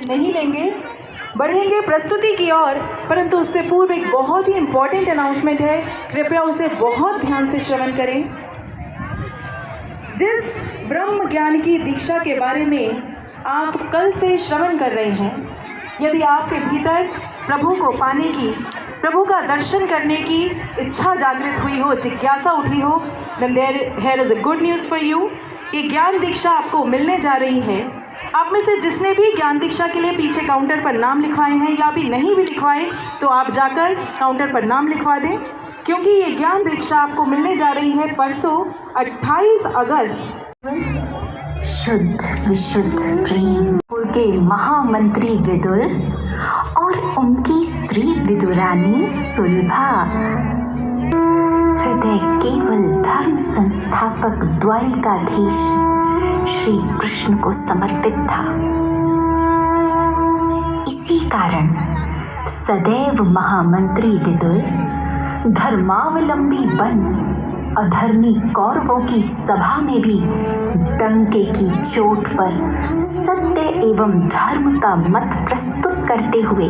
नहीं लेंगे, बढ़ेंगे प्रस्तुति की ओर, परंतु उससे पूर्व एक बहुत ही इम्पॉर्टेंट अनाउंसमेंट है, कृपया उसे बहुत ध्यान से श्रवण करें। जिस ब्रह्म ज्ञान की दीक्षा के बारे में आप कल से श्रवण कर रहे हैं, यदि आपके भीतर प्रभु को पाने की, प्रभु का दर्शन करने की इच्छा जागृत हुई हो, जिज्ञासा उठी हो, then here is a good news for you। ये ज्ञान दीक्षा आपको मिलने जा रही है। आप में से जिसने भी ज्ञान दीक्षा के लिए पीछे काउंटर पर नाम लिखवाए हैं या भी नहीं भी लिखवाए, तो आप जाकर काउंटर पर नाम लिखवा दें, क्योंकि ये ज्ञान दीक्षा आपको मिलने जा रही है परसों 28 अगस्त। शुद्ध विशुद्ध प्रेम के महामंत्री विदुर और उनकी स्त्री विदुरानी सुलभा, हृदय केवल धर्म संस्थापक द्वारिकाधीश श्री कृष्ण को समर्पित था। इसी कारण सदैव महामंत्री विदुर धर्मावलंबी बन अधर्मी कौरवों की सभा में भी डंके की चोट पर सत्य एवं धर्म का मत प्रस्तुत करते हुए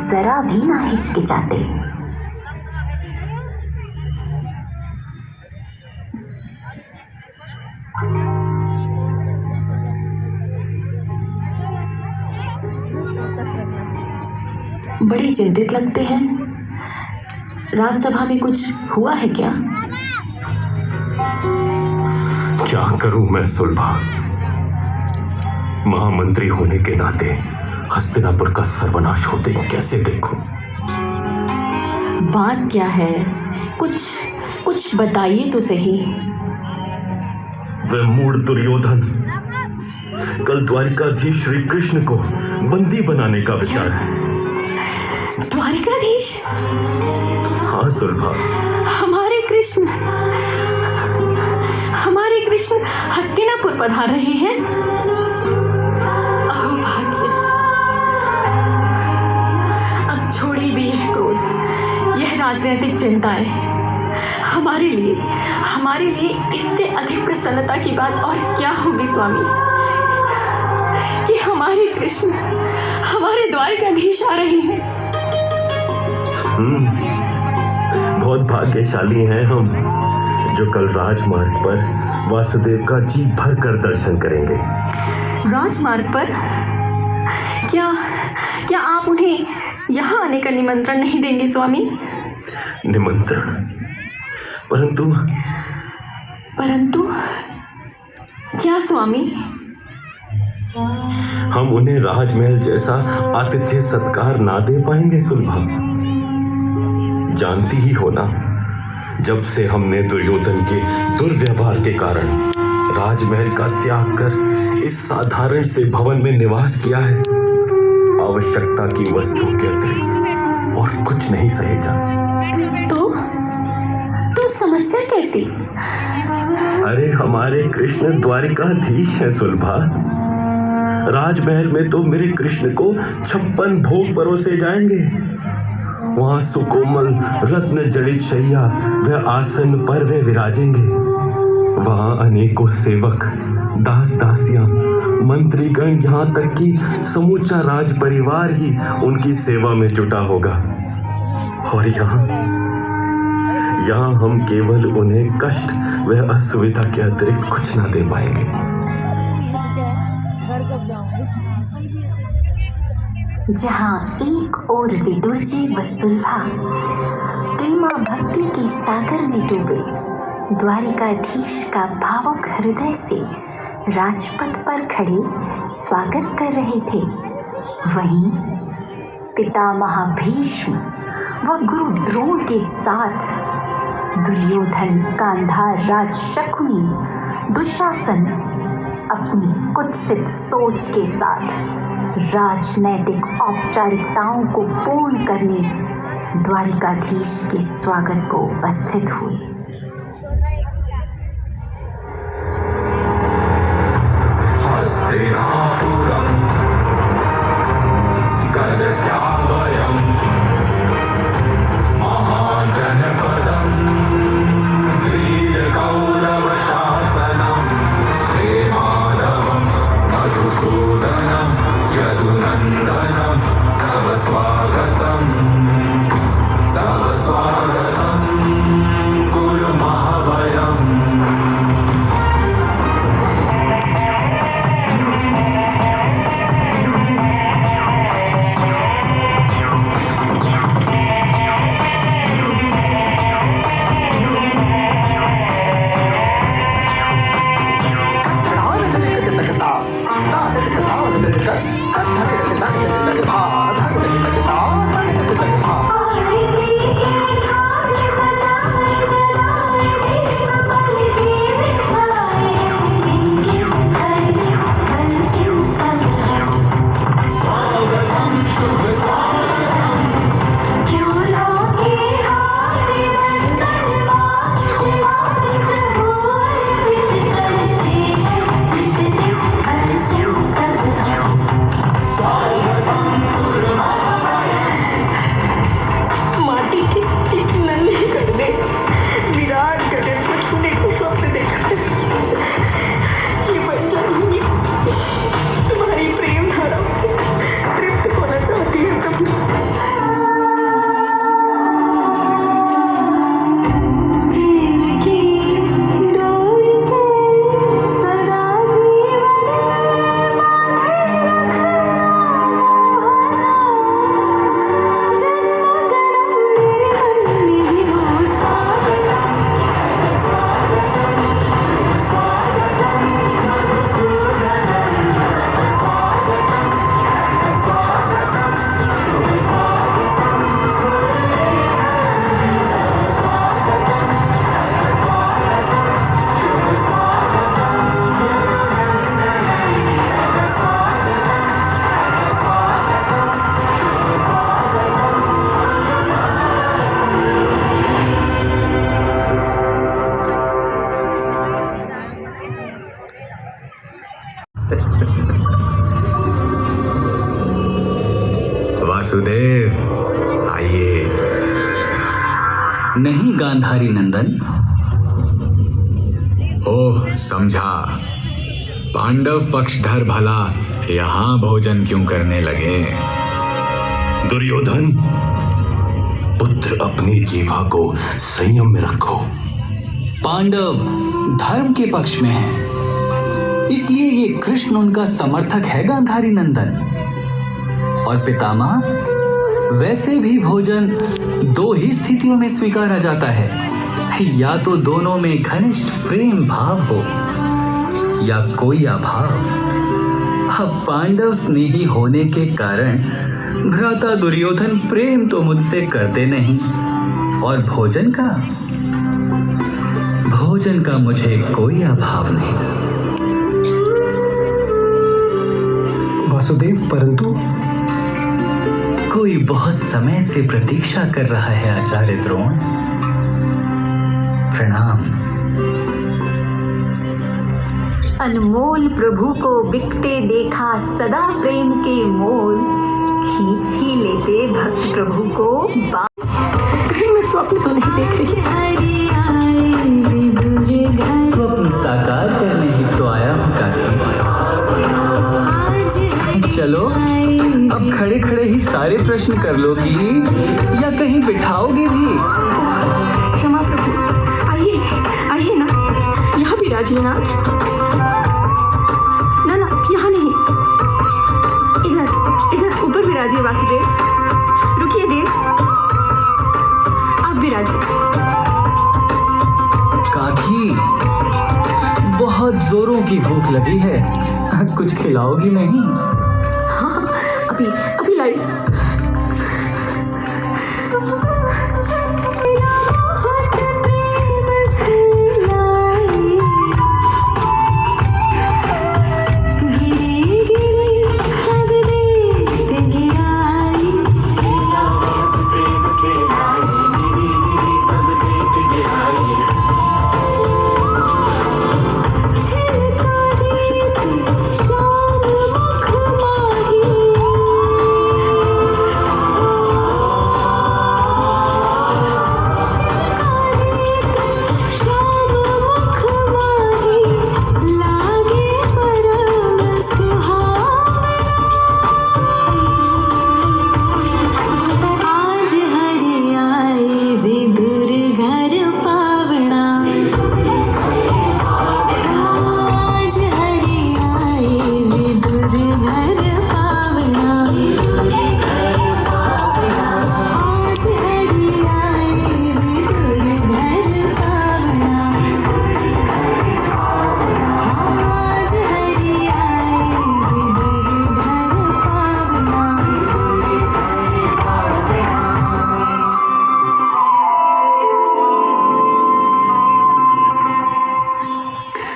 जरा भी ना हिचकिचाते। बड़े चिंतित लगते हैं। राजसभा में कुछ हुआ है क्या? क्या करूं मैं सुलभा? महामंत्री होने के नाते हस्तिनापुर का सर्वनाश होते कैसे देखूं? बात क्या है? कुछ बताइए तो सही। वह मूढ़ दुर्योधन कल द्वारिकाधीश श्री कृष्ण को बंदी बनाने का विचार है। द्वारिकाधीश? हाँ सुलभा, हमारे कृष्ण हस्तिनापुर पधार रहे हैं। अहो भाग्य! अब छोड़िए भी यह क्रोध, यह राजनीतिक चिंताएं। हमारे लिए इससे अधिक प्रसन्नता की बात और क्या होगी स्वामी, कि हमारे कृष्ण हमारे द्वारिकाधीश आ रहे हैं। बहुत भाग्यशाली हैं हम, जो कल राजमार्ग पर वासुदेव का जी भर कर दर्शन करेंगे। राजमार्ग पर? क्या आप उन्हें यहाँ आने का निमंत्रण नहीं देंगे स्वामी? निमंत्रण? परंतु क्या स्वामी? हम उन्हें राजमहल जैसा आतिथ्य सत्कार ना दे पाएंगे सुलभा। जानती ही हो ना, जब से हमने दुर्योधन के दुर्व्यवहार के कारण राजमहल का त्याग कर इस साधारण से भवन में निवास किया है, आवश्यकता की वस्तु के अतिरिक्त और कुछ नहीं सहेजा। तो समस्या कैसी? अरे हमारे कृष्ण द्वारिकाधीश है सुलभा। राजमहल में तो मेरे कृष्ण को 56 भोग परोसे जाएंगे। वहां सुकोमल रत्न जड़ित शैया व आसन पर वे विराजेंगे। वहां अनेकों सेवक, दास दासियां, मंत्रीगण, यहाँ तक कि समूचा राज परिवार ही उनकी सेवा में जुटा होगा। और यहाँ हम केवल उन्हें कष्ट व असुविधा के अतिरिक्त कुछ ना दे पाएंगे। जहाँ एक ओर विदुर जी व सुलभा प्रेमा भक्ति के सागर में डूबे द्वारिकाधीश का भावुक हृदय से राजपथ पर खड़े स्वागत कर रहे थे, वहीं पितामह भीष्म व गुरु द्रोण के साथ दुर्योधन, गांधार, राज शकुनी, दुशासन अपनी कुत्सित सोच के साथ राजनैतिक औपचारिकताओं को पूर्ण करने द्वारिकाधीश के स्वागत को उपस्थित हुए। यदुना वासुदेव आइए। नहीं गांधारी नंदन। ओह समझा, पांडव पक्षधर भला यहाँ भोजन क्यों करने लगे? दुर्योधन, पुत्र अपनी जीवा को संयम में रखो। पांडव धर्म के पक्ष में है, इसलिए ये कृष्ण उनका समर्थक है गांधारी नंदन। और पितामह, वैसे भी भोजन दो ही स्थितियों में स्वीकारा जाता है, या तो दोनों में घनिष्ठ प्रेम भाव हो या कोई अभाव। अब पांडव स्नेही होने के कारण भ्राता दुर्योधन प्रेम तो मुझसे करते नहीं, और भोजन का मुझे कोई अभाव नहीं। वासुदेव, परंतु कोई बहुत समय से प्रतीक्षा कर रहा है आचार्य द्रोण। प्रणाम। अनमोल प्रभु को बिकते देखा सदा प्रेम के मोल, खींच ही लेते भक्त प्रभु को कहीं मैं स्वप्न तो नहीं देख रही? स्वप्न साकार करने ही तो आया हूँ काकी। चलो अब खड़े खड़े ही सारे प्रश्न कर लोगी या कहीं बिठाओगे भी? क्षमा प्रभु, आइए आइए ना, यहाँ भी राजनाथ। ना ना, यहाँ नहीं, इधर इधर ऊपर विराजिए वासुदेव। रुकिए देव, आप विराजिए। काकी, बहुत जोरों की भूख लगी है, कुछ खिलाओगी नहीं? हाँ, अभी लाई।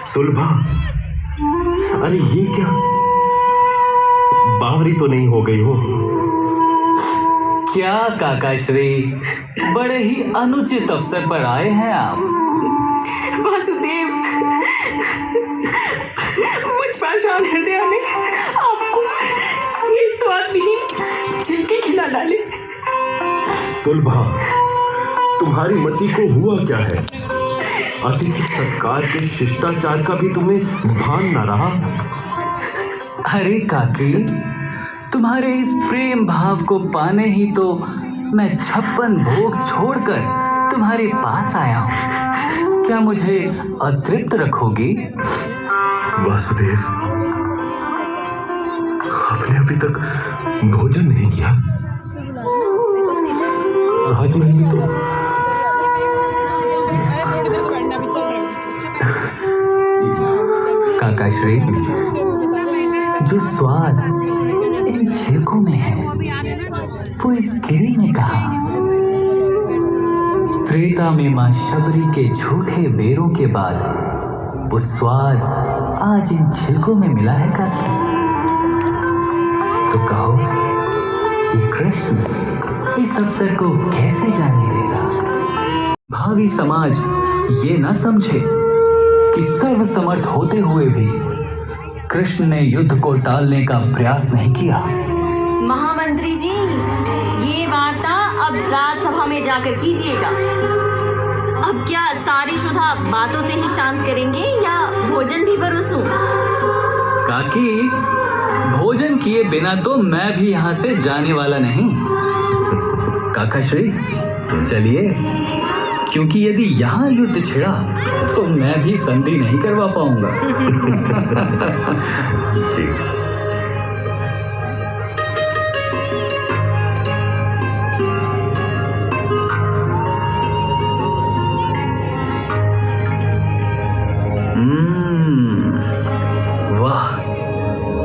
सुलभा, अरे ये क्या, बावरी तो नहीं हो गई हो? क्या काकाश्री, बड़े ही अनुचित अवसर पर आए हैं आप। वासुदेव, मुझ पाषाण हृदय ने आपको ये स्वाद विहीन छिलके खिला डाले। सुलभा, तुम्हारी मति को हुआ क्या है? अतिथि सत्कार के शिष्टाचार का भी तुम्हें भान न रहा? अरे काकी, तुम्हारे इस प्रेम भाव को पाने ही तो मैं 56 भोग छोड़कर तुम्हारे पास आया हूँ। क्या मुझे अतृप्त रखोगी? वासुदेव, आपने अभी तक भोजन नहीं किया? राजमहल में तो काकाश्री, जो स्वाद इन छिलकों में है वो इस गिरी में कहा। त्रेता में मां शबरी के झूठे बेरों के बाद वो स्वाद आज इन छिलकों में मिला है काकी। तो कहो, ये कृष्ण इस अवसर को कैसे जाने देगा? भावी समाज ये न समझे कि सर्वसमर्थ होते हुए भी कृष्ण ने युद्ध को टालने का प्रयास नहीं किया। महामंत्री जी, ये वार्ता अब राज्यसभा में जाकर कीजिएगा। अब क्या सारी शुदा बातों से ही शांत करेंगे या भोजन भी परोसूं? काकी, भोजन किए बिना तो मैं भी यहाँ से जाने वाला नहीं। काका श्री, चलिए, क्योंकि यदि यहाँ युद्ध छिड़ा तो मैं भी संधि नहीं करवा पाऊंगा। ठीक। वाह,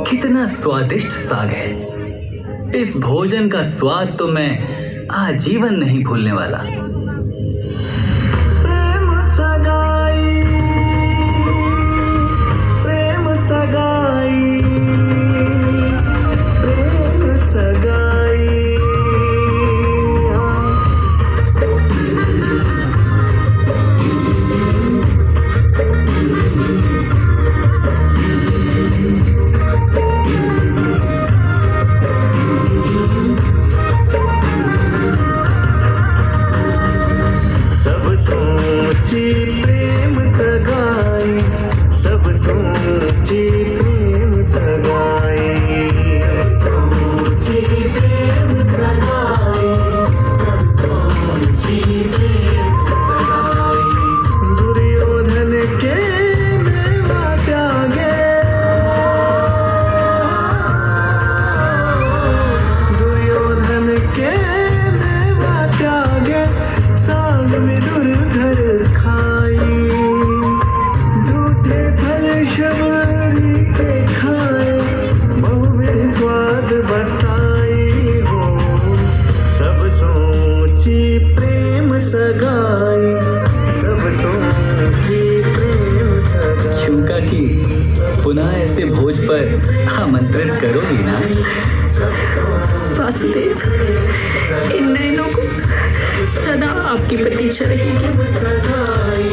कितना स्वादिष्ट साग है। इस भोजन का स्वाद तो मैं आजीवन नहीं भूलने वाला। प्रेम सगाई, प्रेम सगाई, प्रेम सगाई। सब सोची प्रेम सगाई, सब सोची प्रेम सगाई, सब सोची प्रेम सगाई, सब सोची प्रेम सगाई। दुर्योधन के मेवा त्यागे, दुर्योधन के मेवा त्यागे, साग विदुर घर खाई, झूठे फल शबरी के खाए, बहुविध स्वाद बताई हो। सब सोची प्रेम सगाई, सब सोची प्रेम सगाई। क्यों काकी, पुनः ऐसे भोज पर आमंत्रित करोगी ना? वासुदेव, इन नयनों को सदा आपकी प्रतीक्षा रहेगी। सगाई।